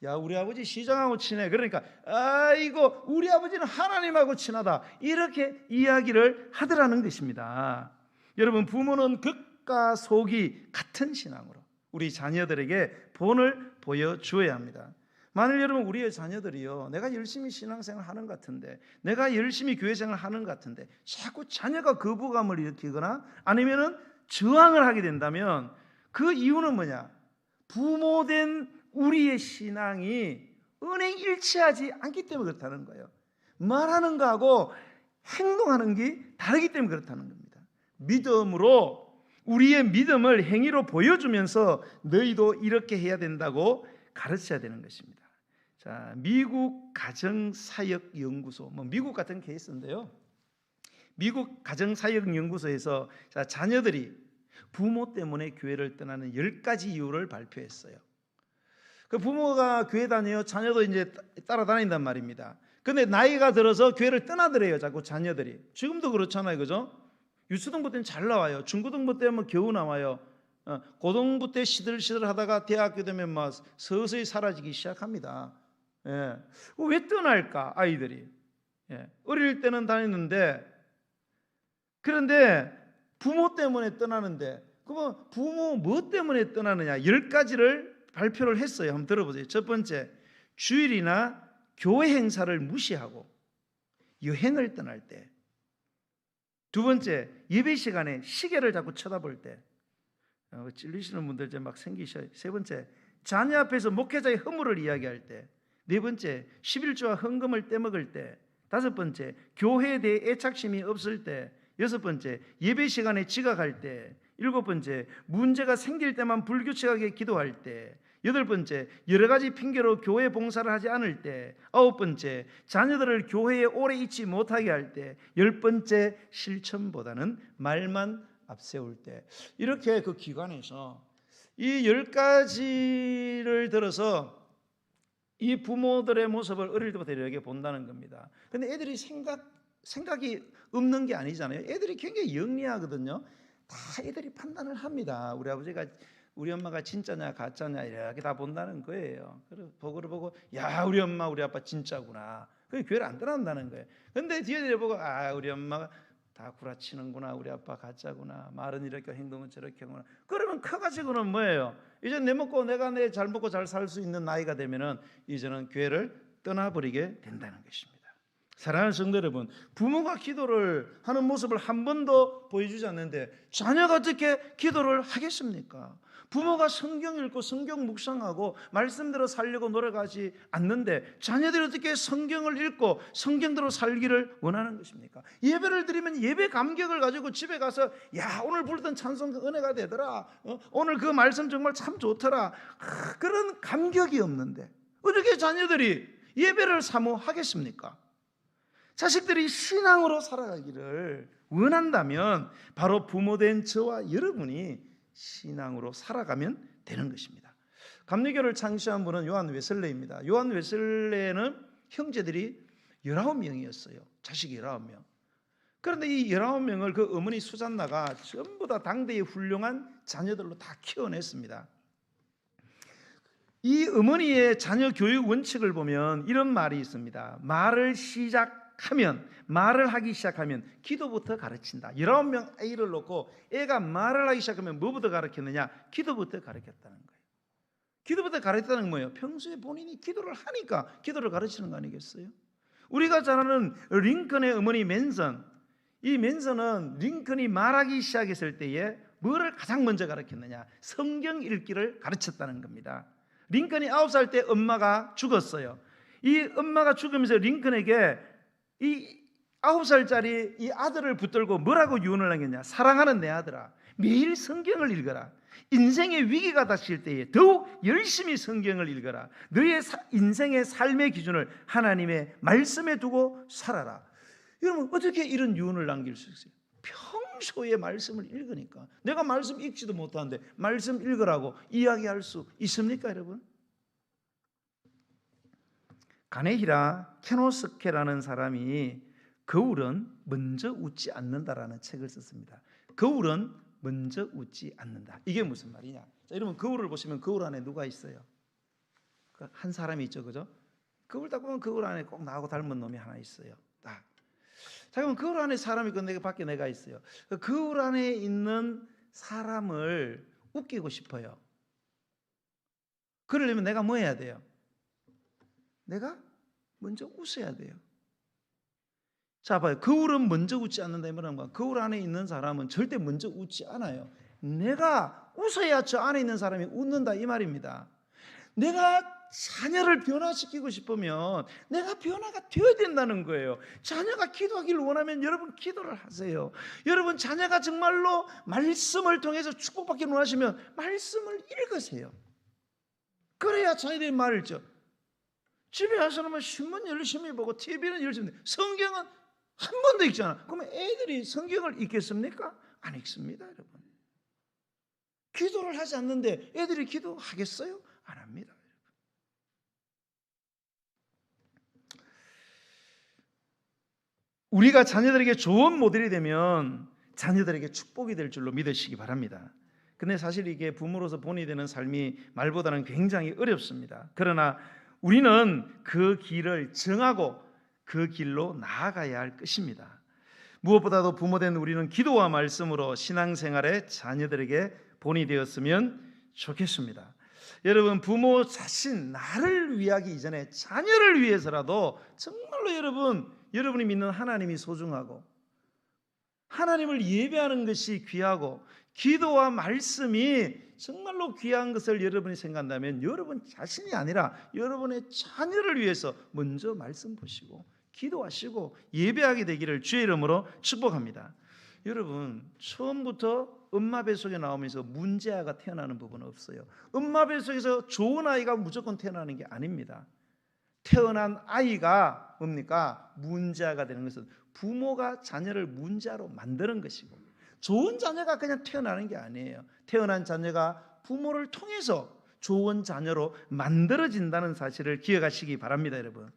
야, 우리 아버지 시장하고 친해, 그러니까 아이고 우리 아버지는 하나님하고 친하다, 이렇게 이야기를 하더라는 것입니다. 여러분, 부모는 극과 속이 같은 신앙으로 우리 자녀들에게 본을 보여주어야 합니다. 만일 여러분 우리의 자녀들이요, 내가 열심히 신앙생활 하는 것 같은데, 내가 열심히 교회생활 하는 것 같은데 자꾸 자녀가 거부감을 일으키거나 아니면은 저항을 하게 된다면 그 이유는 뭐냐? 부모된 우리의 신앙이 은행 일치하지 않기 때문에 그렇다는 거예요. 말하는 거하고 행동하는 게 다르기 때문에 그렇다는 겁니다. 믿음으로 우리의 믿음을 행위로 보여주면서 너희도 이렇게 해야 된다고 가르쳐야 되는 것입니다. 자, 미국 가정사역연구소, 미국 같은 케이스인데요. 미국 가정사역연구소에서 자녀들이 부모 때문에 교회를 떠나는 10가지 이유를 발표했어요. 그 부모가 교회 다녀요, 자녀도 이제 따라다닌단 말입니다. 근데 나이가 들어서 교회를 떠나더래요, 자꾸 자녀들이. 지금도 그렇잖아요, 그죠? 유초등부 때는 잘 나와요. 중고등부 때는 겨우 나와요. 고등부 때 시들시들 하다가 대학교 되면 막 서서히 사라지기 시작합니다. 예. 왜 떠날까, 아이들이? 예. 어릴 때는 다녔는데, 그런데 부모 때문에 떠나는데, 그러면 부모 뭐 때문에 떠나느냐? 10가지를 발표를 했어요. 한번 들어보세요. 첫 번째, 주일이나 교회 행사를 무시하고 여행을 떠날 때. 두 번째, 예배 시간에 시계를 자꾸 쳐다볼 때. 찔리시는 분들 이제 막 생기셔요. 세 번째, 자녀 앞에서 목회자의 허물을 이야기할 때. 네 번째, 11조와 헌금을 떼먹을 때. 다섯 번째, 교회에 대해 애착심이 없을 때. 여섯 번째, 예배 시간에 지각할 때. 일곱 번째, 문제가 생길 때만 불규칙하게 기도할 때. 여덟 번째, 여러 가지 핑계로 교회 봉사를 하지 않을 때. 아홉 번째, 자녀들을 교회에 오래 있지 못하게 할 때. 열 번째, 실천보다는 말만 앞세울 때. 이렇게 그 기관에서 이 10가지를 들어서 이 부모들의 모습을 어릴 때부터 이렇게 본다는 겁니다. 근데 애들이 생각이 없는 게 아니잖아요. 애들이 굉장히 영리하거든요. 다 애들이 판단을 합니다. 우리 엄마가 진짜냐 가짜냐 이렇게 다 본다는 거예요. 그리고 보고 야, 우리 엄마 우리 아빠 진짜구나. 그게 교회를 안 떠난다는 거예요. 근데 뒤에 보고 우리 엄마가 다 구라치는구나, 우리 아빠 가짜구나, 말은 이렇게 행동은 저렇게 하구나. 그러면 커가지고는 뭐예요? 이제 내 잘 먹고 잘 살 수 있는 나이가 되면은 이제는 교회를 떠나버리게 된다는 것입니다. 사랑하는 성도 여러분, 부모가 기도를 하는 모습을 한 번도 보여주지 않는데 자녀가 어떻게 기도를 하겠습니까? 부모가 성경 읽고 성경 묵상하고 말씀대로 살려고 노력하지 않는데 자녀들이 어떻게 성경을 읽고 성경대로 살기를 원하는 것입니까? 예배를 드리면 예배 감격을 가지고 집에 가서 야, 오늘 부르던 찬송 은혜가 되더라, 오늘 그 말씀 정말 참 좋더라, 그런 감격이 없는데 어떻게 자녀들이 예배를 사모하겠습니까? 자식들이 신앙으로 살아가기를 원한다면 바로 부모된 저와 여러분이 신앙으로 살아가면 되는 것입니다. 감리교를 창시한 분은 요한 웨슬레입니다. 요한 웨슬레는 형제들이 19명이었어요. 자식이 19명. 그런데 이 19명을 그 어머니 수잔나가 전부 다 당대의 훌륭한 자녀들로 다 키워냈습니다. 이 어머니의 자녀 교육 원칙을 보면 이런 말이 있습니다. 말을 하기 시작하면 기도부터 가르친다. 19명 아이를 놓고 애가 말을 하기 시작하면 뭐부터 가르쳤느냐? 기도부터 가르쳤다는 거예요. 기도부터 가르쳤다는 건 뭐예요? 평소에 본인이 기도를 하니까 기도를 가르치는 거 아니겠어요? 우리가 잘 아는 링컨의 어머니 맨선, 이 맨선은 링컨이 말하기 시작했을 때에 뭐를 가장 먼저 가르쳤느냐? 성경 읽기를 가르쳤다는 겁니다. 링컨이 9살 때 엄마가 죽었어요. 이 엄마가 죽으면서 링컨에게 이 9살짜리 이 아들을 붙들고 뭐라고 유언을 남겼냐? 사랑하는 내 아들아, 매일 성경을 읽어라. 인생의 위기가 닥칠 때에 더욱 열심히 성경을 읽어라. 너의 인생의 삶의 기준을 하나님의 말씀에 두고 살아라. 여러분, 어떻게 이런 유언을 남길 수 있어요? 평소에 말씀을 읽으니까. 내가 말씀 읽지도 못하는데 말씀 읽으라고 이야기할 수 있습니까, 여러분? 가네히라 케노스케라는 사람이 거울은 먼저 웃지 않는다라는 책을 썼습니다. 거울은 먼저 웃지 않는다. 이게 무슨 말이냐? 자, 여러분, 거울을 보시면 거울 안에 누가 있어요? 한 사람이 있죠, 그죠? 거울 딱 보면 거울 안에 꼭 나하고 닮은 놈이 하나 있어요. 딱. 자, 그럼 거울 안에 사람이 있고 내가 밖에 내가 있어요. 거울 안에 있는 사람을 웃기고 싶어요. 그러려면 내가 뭐 해야 돼요? 내가 먼저 웃어야 돼요. 자, 봐요. 거울은 먼저 웃지 않는다 이 말은 뭐야? 거울 안에 있는 사람은 절대 먼저 웃지 않아요. 내가 웃어야 저 안에 있는 사람이 웃는다 이 말입니다. 내가 자녀를 변화시키고 싶으면 내가 변화가 되어야 된다는 거예요. 자녀가 기도하기를 원하면 여러분 기도를 하세요. 여러분 자녀가 정말로 말씀을 통해서 축복받기를 원하시면 말씀을 읽으세요. 그래야 자녀들이 말을 죠. 집에 와서는 신문 열심히 보고 TV는 열심히 보고 성경은 한 번도 읽지 않아. 그러면 애들이 성경을 읽겠습니까? 안 읽습니다, 여러분. 기도를 하지 않는데 애들이 기도하겠어요? 안 합니다. 우리가 자녀들에게 좋은 모델이 되면 자녀들에게 축복이 될 줄로 믿으시기 바랍니다. 근데 사실 이게 부모로서 본이 되는 삶이 말보다는 굉장히 어렵습니다. 그러나 우리는 그 길을 정하고 그 길로 나아가야 할 것입니다. 무엇보다도 부모된 우리는 기도와 말씀으로 신앙생활에 자녀들에게 본이 되었으면 좋겠습니다. 여러분, 부모 자신 나를 위하기 이전에 자녀를 위해서라도 정말로 여러분이 믿는 하나님이 소중하고 하나님을 예배하는 것이 귀하고 기도와 말씀이 정말로 귀한 것을 여러분이 생각한다면 여러분 자신이 아니라 여러분의 자녀를 위해서 먼저 말씀 보시고 기도하시고 예배하게 되기를 주의 이름으로 축복합니다. 여러분, 처음부터 엄마 뱃속에 나오면서 문제아가 태어나는 부분은 없어요. 엄마 뱃속에서 좋은 아이가 무조건 태어나는 게 아닙니다. 태어난 아이가 뭡니까? 문제아가 되는 것은 부모가 자녀를 문제아로 만드는 것이고, 좋은 자녀가 그냥 태어나는 게 아니에요. 태어난 자녀가 부모를 통해서 좋은 자녀로 만들어진다는 사실을 기억하시기 바랍니다, 여러분.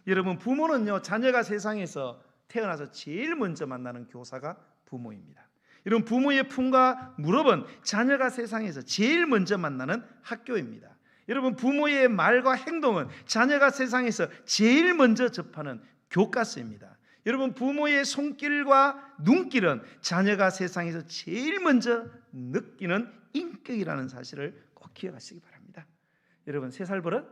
여러분, 부모는요, 자녀가 세상에서 태어나서 제일 먼저 만나는 교사가 부모입니다. 여러분, 부모의 품과 무릎은 자녀가 세상에서 제일 먼저 만나는 학교입니다. 여러분, 부모의 말과 행동은 자녀가 세상에서 제일 먼저 접하는 교과서입니다. 여러분, 부모의 손길과 눈길은 자녀가 세상에서 제일 먼저 느끼는 인격이라는 사실을 꼭 기억하시기 바랍니다. 여러분, 3살 버릇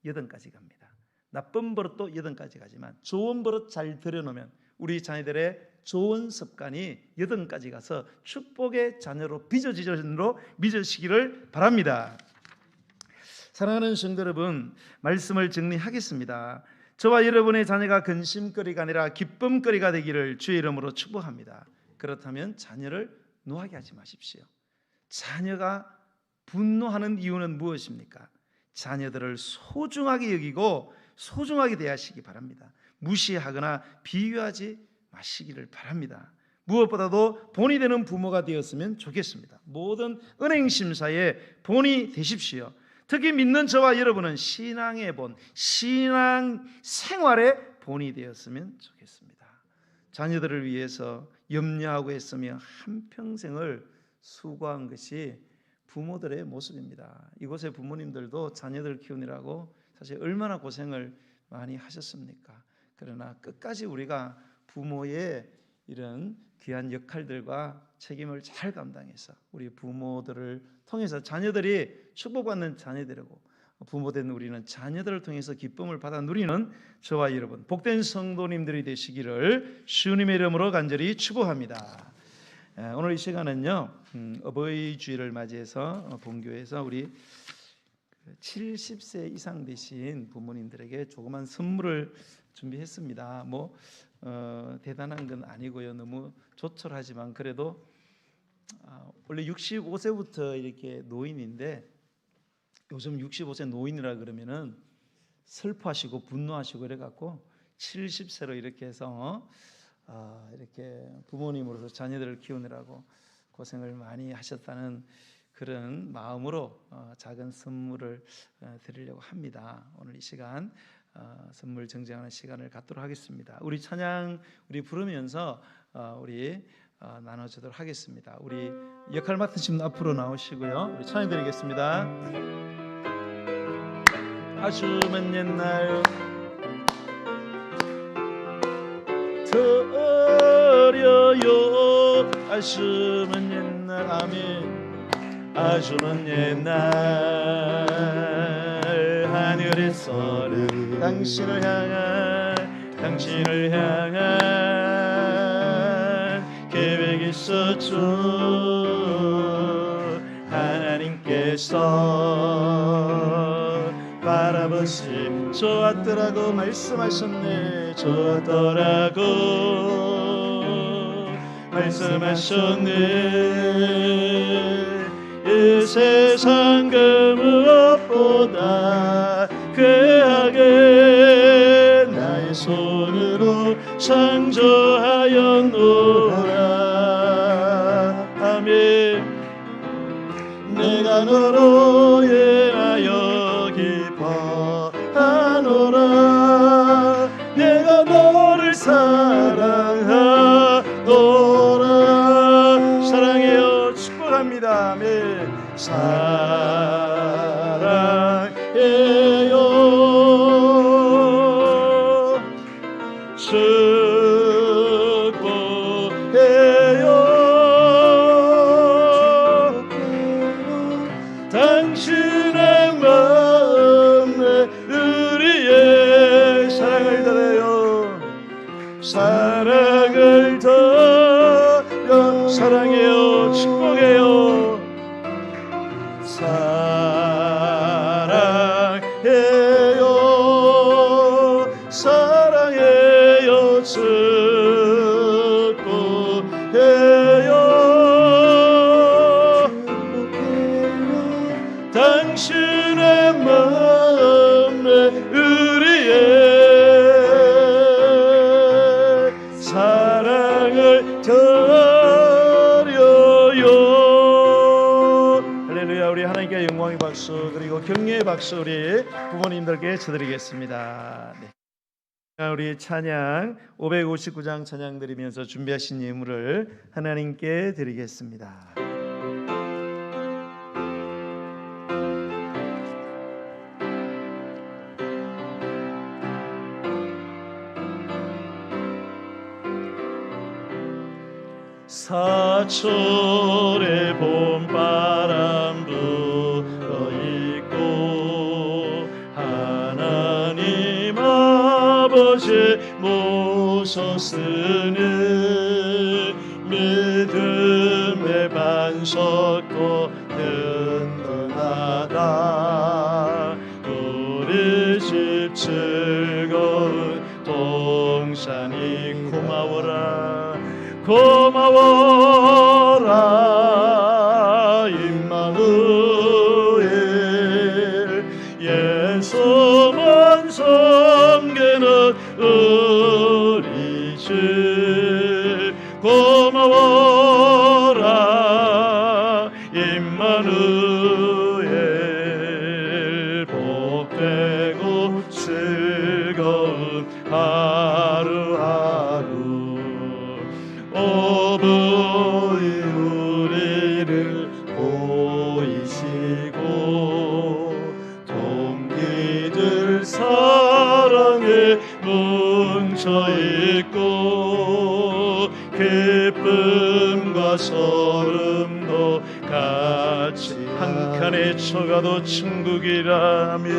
8까지 갑니다. 나쁜 버릇도 8까지 가지만 좋은 버릇 잘 들여놓으면 우리 자녀들의 좋은 습관이 8까지 가서 축복의 자녀로 빚어지는 줄로 믿으시기를 바랍니다. 사랑하는 성도 여러분, 말씀을 정리하겠습니다. 저와 여러분의 자녀가 근심거리가 아니라 기쁨거리가 되기를 주의 이름으로 축복합니다. 그렇다면 자녀를 노하게 하지 마십시오. 자녀가 분노하는 이유는 무엇입니까? 자녀들을 소중하게 여기고 소중하게 대하시기 바랍니다. 무시하거나 비유하지 마시기를 바랍니다. 무엇보다도 본이 되는 부모가 되었으면 좋겠습니다. 모든 은행 심사에 본이 되십시오. 특히 믿는 저와 여러분은 신앙의 본, 신앙 생활의 본이 되었으면 좋겠습니다. 자녀들을 위해서 염려하고 했으며 한평생을 수고한 것이 부모들의 모습입니다. 이곳의 부모님들도 자녀들 키우느라고 사실 얼마나 고생을 많이 하셨습니까? 그러나 끝까지 우리가 부모의 이런 귀한 역할들과 책임을 잘 감당해서 우리 부모들을 통해서 자녀들이 축복받는 자녀들이고 부모된 우리는 자녀들을 통해서 기쁨을 받아 누리는 저와 여러분 복된 성도님들이 되시기를 주님의 이름으로 간절히 축복합니다. 오늘 이 시간은요, 어버이 주일을 맞이해서 본교에서 우리 70세 이상 되신 부모님들에게 조그만 선물을 준비했습니다. 대단한 건 아니고요. 너무 조촐하지만 그래도 원래 65세부터 이렇게 노인인데 요즘 65세 노인이라 그러면은 슬퍼하시고 분노하시고 이래갖고 70세로 이렇게 해서 이렇게 부모님으로서 자녀들을 키우느라고 고생을 많이 하셨다는 그런 마음으로 작은 선물을 드리려고 합니다. 오늘 이 시간 선물 정정하는 시간을 갖도록 하겠습니다. 우리 찬양 우리 부르면서 우리 나눠주도록 하겠습니다. 우리 역할 맡으신 분 앞으로 나오시고요. 우리 찬양 드리겠습니다. 아주 먼 옛날 드려요. 아주 먼 옛날 아멘. 아주 먼 옛날 하늘에서는 당신을 향한 계획이 있었죠. 하나님께서 바라보시 좋았더라고 말씀하셨네. 좋았더라고 말씀하셨네. 이 세상 그 무엇보다 귀하게 나의 손으로 창조하였노라. 아멘. 내가 너로 예하여 기뻐하노라. 내가 너를 사랑하노라. 사랑해요. 축복합니다. 아멘. 사랑해요. 축복해요. 당신의 마음에 우리의 사랑을 드려요. 사랑을 드려. 사랑해요. 축복해요. 사랑해요. 사랑해요. 축복해요. 당신의 마음에 우리의 사랑을 드려요. 할렐루야. 우리 하나님께 영광의 박수 그리고 격려의 박수 우리 부모님들께 쳐드리겠습니다. 네. 우리 찬양 559장 찬양 드리면서 준비하신 예물을 하나님께 드리겠습니다. 사철의 봄바람 불어있고 하나님 아버지 모셔 쓰는 믿음의 반석고 든든하다. 우리 집 즐거운 동산이 고마워라. 고마워라. 임마누엘 예수만 섬기는 우리 집 고마워라. 임마누엘 복되고 즐거운 하루하루 어버이 우리를 보이시고 동기들 사랑에 뭉쳐있고 기쁨과 소름도 같이 한 칸에 쳐가도 천국이라며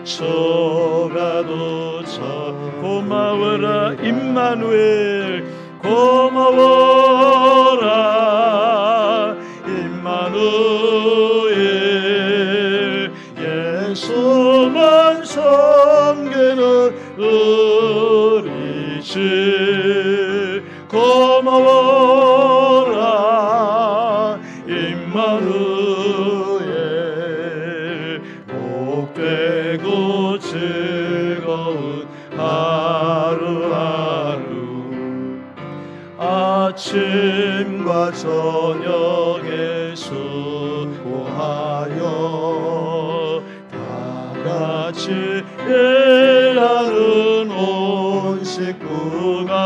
쳐가도 쳐 고마워라. 임마누엘 고마워라. 임마누엘 예수만 섬기는 우리 주 임마누엘 복되고 즐거운 하루하루 아침과 저녁에 수고하여 다같이 일하는 온 식구가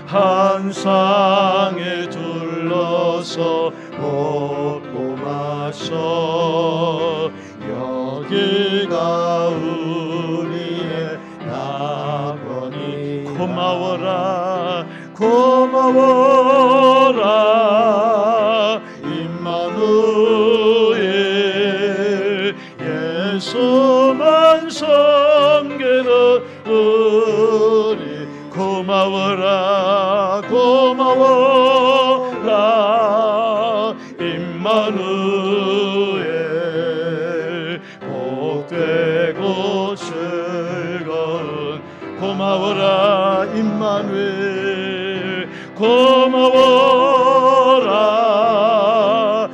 한 상에 둘러서 먹고 마셔 여기가 우리의 낙원이 고마워라 고마워라 임마누엘 예수만 섬기는 우리 고마워라 고마워라 임마누엘 복되고 즐거운 고마워라 임마누엘 고마워라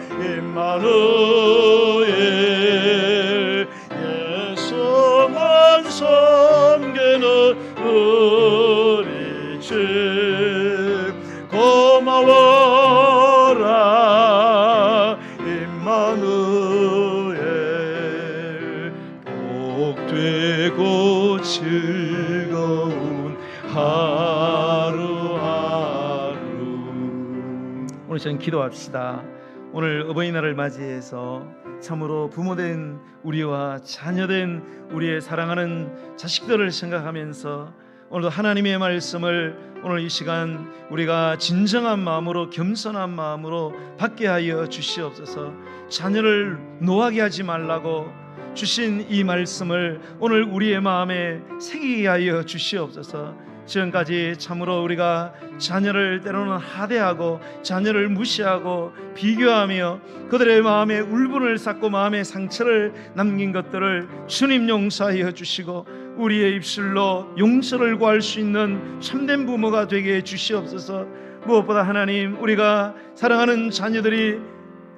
임마누엘 예수만 섬기는 우리 주 고마워라 임마누엘 복되고 즐거운 하루하루. 오늘 저는 기도합시다. 오늘 어버이날을 맞이해서 참으로 부모된 우리와 자녀된 우리의 사랑하는 자식들을 생각하면서 오늘도 하나님의 말씀을 오늘 이 시간 우리가 진정한 마음으로 겸손한 마음으로 받게 하여 주시옵소서. 자녀를 노하게 하지 말라고 주신 이 말씀을 오늘 우리의 마음에 새기게 하여 주시옵소서. 지금까지 참으로 우리가 자녀를 때로는 하대하고 자녀를 무시하고 비교하며 그들의 마음에 울분을 쌓고 마음에 상처를 남긴 것들을 주님 용서하여 주시고 우리의 입술로 용서를 구할 수 있는 참된 부모가 되게 해 주시옵소서. 무엇보다 하나님, 우리가 사랑하는 자녀들이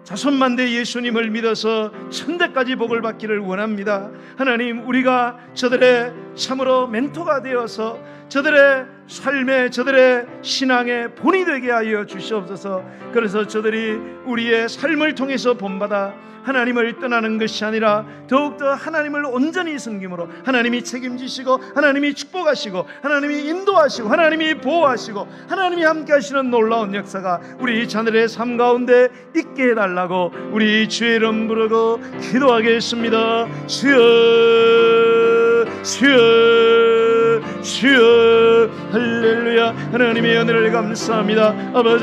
자손만대 예수님을 믿어서 천대까지 복을 받기를 원합니다. 하나님, 우리가 저들의 참으로 멘토가 되어서 저들의 삶에 저들의 신앙의 본이 되게 하여 주시옵소서. 그래서 저들이 우리의 삶을 통해서 본받아 하나님을 떠나는 것이 아니라 더욱더 하나님을 온전히 섬김으로 하나님이 책임지시고 하나님이 축복하시고 하나님이 인도하시고 하나님이 보호하시고 하나님이 함께 하시는 놀라운 역사가 우리 자녀의 삶 가운데 있게 해달라고 우리 주의 이름 부르고 기도하겠습니다. 주여 주여 주여 할렐루야. 하나님의 은혜를 감사합니다. 아버지